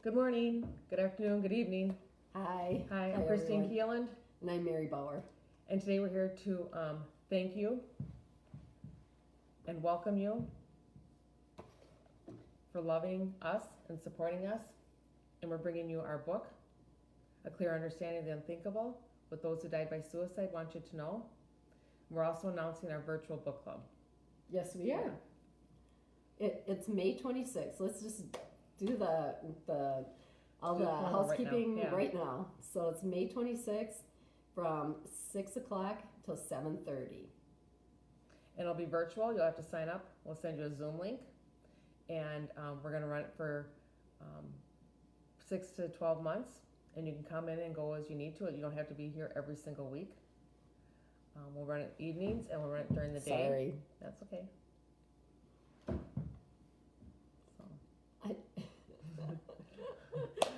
Good morning, good afternoon, good evening. Hi. Hi, I'm Kristine Everyone. Kieland, And I'm Mary Bauer. and today we're here to thank you and welcome you for loving us and supporting us. And we're bringing you our book, A Clear Understanding of the Unthinkable, What Those Who Died by Suicide Want You to Know. We're also announcing our virtual book club. Yes, we are. It's May 26th. Let's just do all the housekeeping right now. So it's May 26th from 6 o'clock till 7:30. And it'll be virtual. You'll have to sign up. We'll send you a Zoom link. And we're going to run it for 6 to 12 months. And you can come in and go as you need to. You don't have to be here every single week. We'll run it evenings and we'll run it during the day. Sorry. That's okay.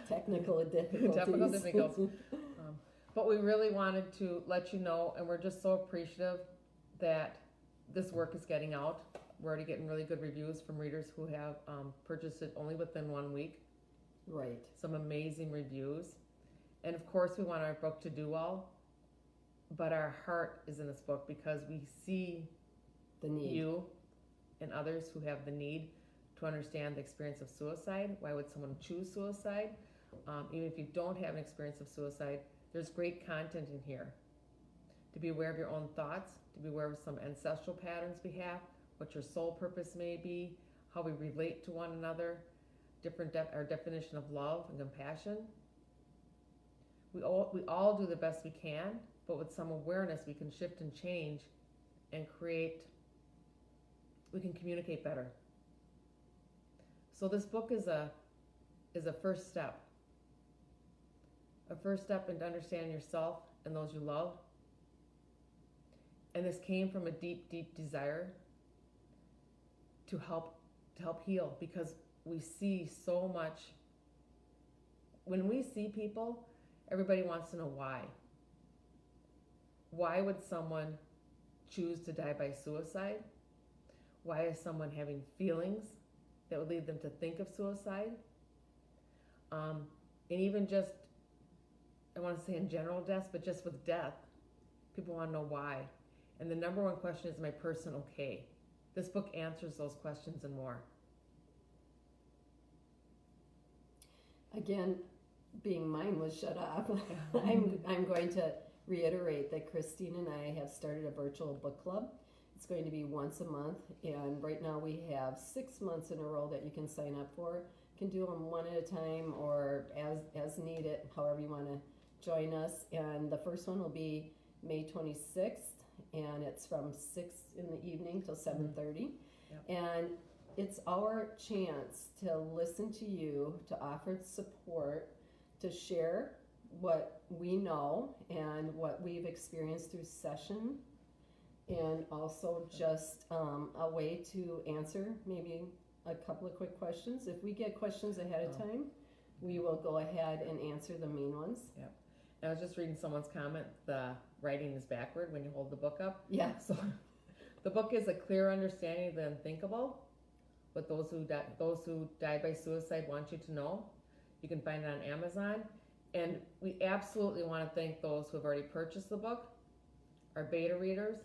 Technical difficulties. Technical difficulties. But we really wanted to let you know, and we're just so appreciative that this work is getting out. We're already getting really good reviews from readers who have purchased it only within 1 week. Right. Some amazing reviews. And of course, we want our book to do well. But our heart is in this book because we see the need. You and others who have the need to understand the experience of suicide. Why would someone choose suicide? Even if you don't have an experience of suicide, there's great content in here. To be aware of your own thoughts, to be aware of some ancestral patterns we have, what your soul purpose may be, how we relate to one another, our definition of love and compassion. We all do the best we can, but with some awareness we can shift and change and we can communicate better. So this book is a first step. A first step into understanding yourself and those you love. And this came from a deep, deep desire to help heal, because we see so much. When we see people, everybody wants to know why. Why would someone choose to die by suicide? Why is someone having feelings that would lead them to think of suicide? And even just, I want to say in general deaths, but just with death, people want to know why. And the number one question is my person okay? This book answers those questions and more. Again, being mine was shut off, I'm going to reiterate that Kristine and I have started a virtual book club. It's going to be once a month, and right now we have 6 months in a row that you can sign up for. You can do them one at a time or as needed, however you want to join us. And the first one will be May 26th, and it's from 6 in the evening till 7:30. Yep. And it's our chance to listen to you, to offer support, to share what we know and what we've experienced through session, and also just a way to answer maybe a couple of quick questions. If we get questions ahead of time, we will go ahead and answer the main ones. Yep. I was just reading someone's comment, the writing is backward when you hold the book up. Yeah. So the book is A Clear Understanding of the Unthinkable, What Those Who Died by Suicide Want You to Know. You can find it on Amazon. And we absolutely want to thank those who have already purchased the book, our beta readers,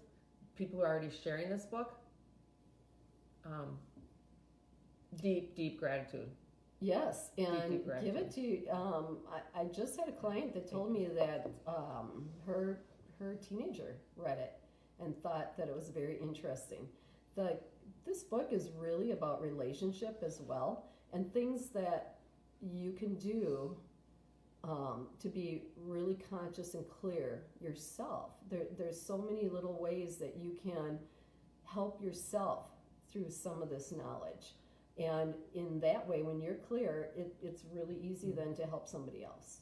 people who are already sharing this book. Deep, deep gratitude. Yes, and deep give it to, I just had a client that told me that her teenager read it and thought that it was very interesting. This book is really about relationship as well, and things that you can do to be really conscious and clear yourself. There's so many little ways that you can help yourself through some of this knowledge. And in that way, when you're clear, it's really easy then to help somebody else.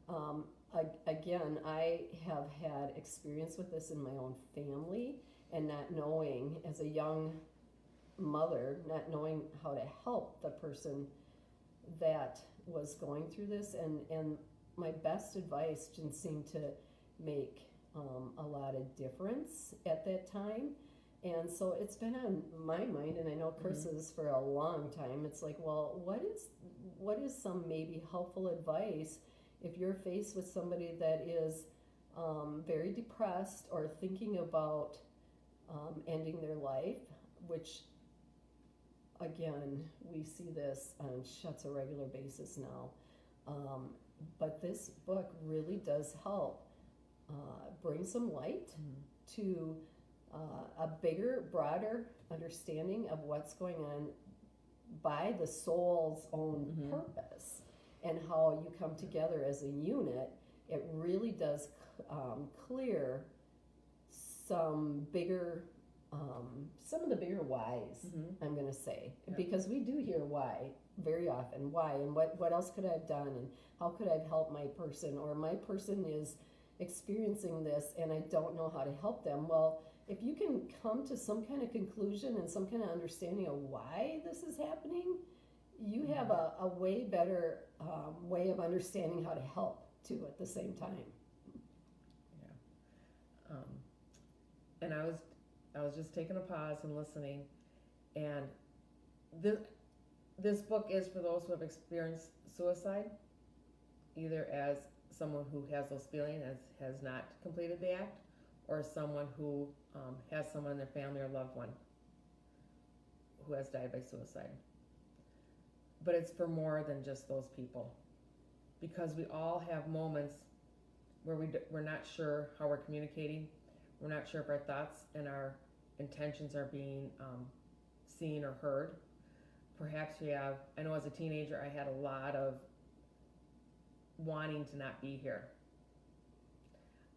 Yeah. Again, I have had experience with this in my own family, and not knowing, as a young mother, not knowing how to help the person that was going through this. And my best advice didn't seem to make a lot of difference at that time. And so it's been on my mind, and I know Chris's for a long time. It's like, well, what is some maybe helpful advice if you're faced with somebody that is very depressed or thinking about ending their life, which again, we see this on such a regular basis now. But this book really does help bring some light to a bigger, broader understanding of what's going on by the soul's own purpose and how you come together as a unit. It really does clear some bigger, some of the bigger whys, I'm going to say, because we do hear why very often. Why and what else could I have done, and how could I have helped my person, or my person is experiencing this and I don't know how to help them. Well, if you can come to some kind of conclusion and some kind of understanding of why this is happening, you have a way better way of understanding how to help too at the same time. Yeah. And I was just taking a pause and listening, and this book is for those who have experienced suicide, either as someone who has those feelings, has not completed the act, or someone who has someone in their family or loved one who has died by suicide. But it's for more than just those people, because we all have moments where we're not sure how we're communicating. We're not sure if our thoughts and our intentions are being seen or heard. Perhaps I know as a teenager I had a lot of wanting to not be here.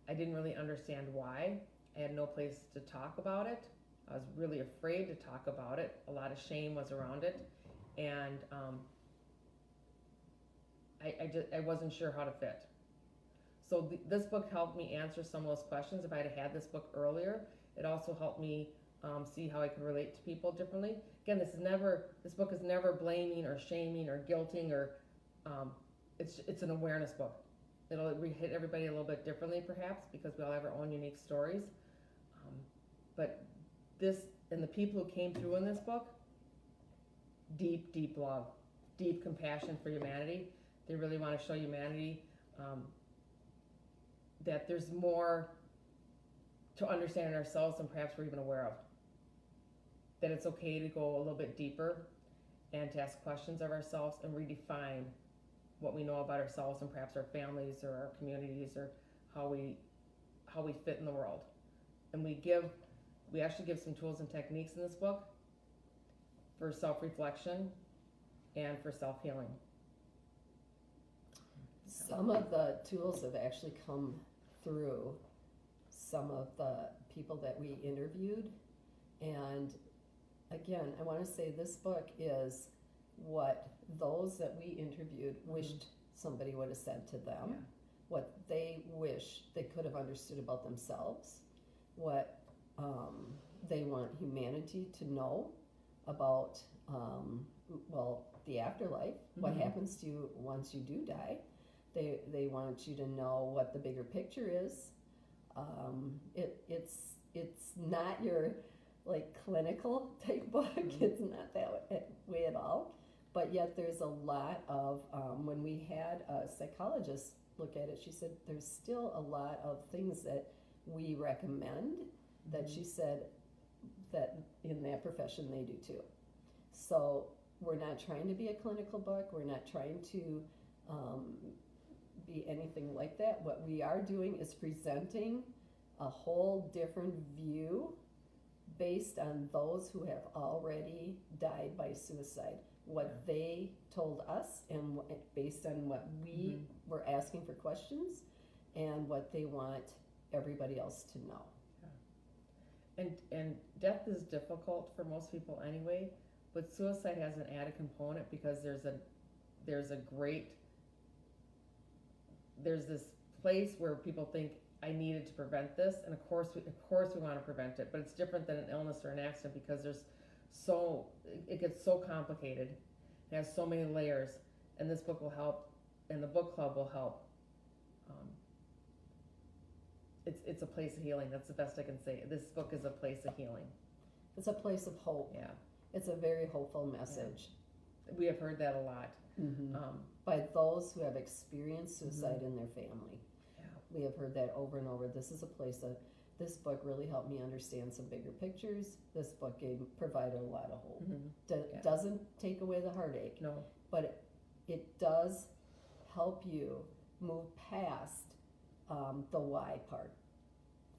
I didn't really understand why. I had no place to talk about it. I was really afraid to talk about it. A lot of shame was around it, and I wasn't sure how to fit. So this book helped me answer some of those questions. If I had this book earlier, it also helped me see how I could relate to people differently. Again, this book is never blaming or shaming or guilting, or it's an awareness book. It'll hit everybody a little bit differently, perhaps, because we all have our own unique stories. But this, and the people who came through in this book, deep, deep love, deep compassion for humanity. They really want to show humanity that there's more to understand ourselves than perhaps we're even aware of. That it's okay to go a little bit deeper and to ask questions of ourselves and redefine what we know about ourselves and perhaps our families or our communities, or how we fit in the world. And we actually give some tools and techniques in this book for self-reflection and for self-healing. Some of the tools have actually come through some of the people that we interviewed. And again, I want to say this book is what those that we interviewed wished somebody would have said to them, what they wish they could have understood about themselves, what they want humanity to know about, the afterlife, what happens to you once you do die. They want you to know what the bigger picture is. It's not your clinical type book. It's not that way at all. But yet there's a lot of, when we had a psychologist look at it, she said there's still a lot of things that we recommend that she said that in that profession they do too. So we're not trying to be a clinical book. We're not trying to be anything like that. What we are doing is presenting a whole different view based on those who have already died by suicide. What they told us, and based on what we were asking for questions, and what they want everybody else to know. And death is difficult for most people anyway, but suicide has an added component because there's this place where people think, I needed to prevent this, and of course we want to prevent it, but it's different than an illness or an accident because it gets so complicated. It has so many layers, and this book will help, and the book club will help. It's a place of healing. That's the best I can say. This book is a place of healing. It's a place of hope. Yeah. It's a very hopeful message. We have heard that a lot. By those who have experienced suicide in their family. Yeah. We have heard that over and over. This is a place that this book really helped me understand some bigger pictures. This book provided a lot of hope. Yeah. Doesn't take away the heartache, No. but it does help you move past the why part.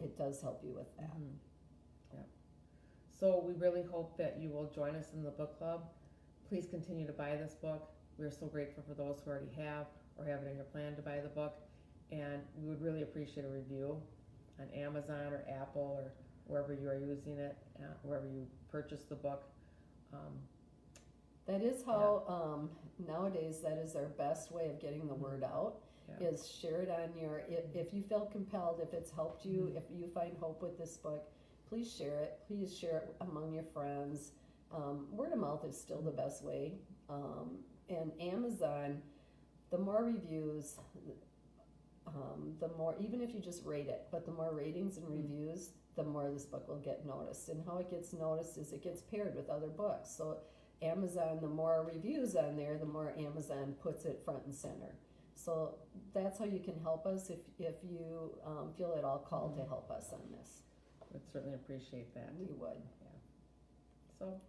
It does help you with that. Yeah. So we really hope that you will join us in the book club. Please continue to buy this book. We're so grateful for those who already have or have it in your plan to buy the book. And we would really appreciate a review on Amazon or Apple or wherever you are using it, wherever you purchase the book. That is how nowadays that is our best way of getting the word out. Yeah. Is share it on your, if you feel compelled, if it's helped you, if you find hope with this book, please share it. Please share it among your friends. Word of mouth is still the best way. And Amazon, the more reviews, the more, even if you just rate it, but the more ratings and reviews, the more this book will get noticed. And how it gets noticed is it gets paired with other books. So Amazon, the more reviews on there, the more Amazon puts it front and center. So that's how you can help us if you feel at all called to help us on this. We'd certainly appreciate that. We would. Yeah. So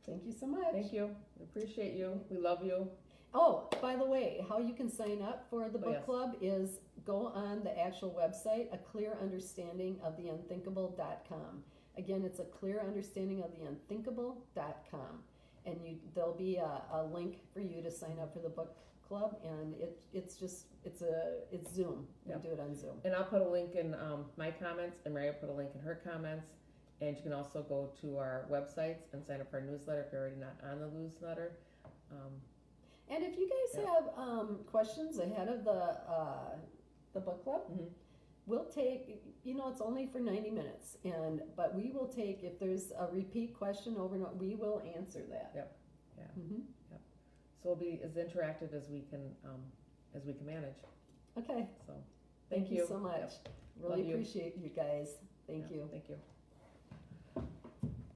thank you so much. thank you. We appreciate you. We love you. Oh, by the way, how you can sign up for the book yes. club is go on the actual website, a clear understanding of the unthinkable.com. Again, it's a clear understanding of the unthinkable.com. And there'll be a link for you to sign up for the book club, and it's Zoom. You do it on Zoom. And I'll put a link in my comments, and Mary will put a link in her comments. And you can also go to our websites and sign up for our newsletter if you're already not on the newsletter. And if you guys have questions ahead of the book club, we'll take, it's only for 90 minutes, but we will take, if there's a repeat question over and over, we will answer that. Yep. Yeah. Yep. So we'll be as interactive as we can manage. Okay. So Thank you so much. Yep. Really Love you. appreciate you guys. Thank you. Thank you.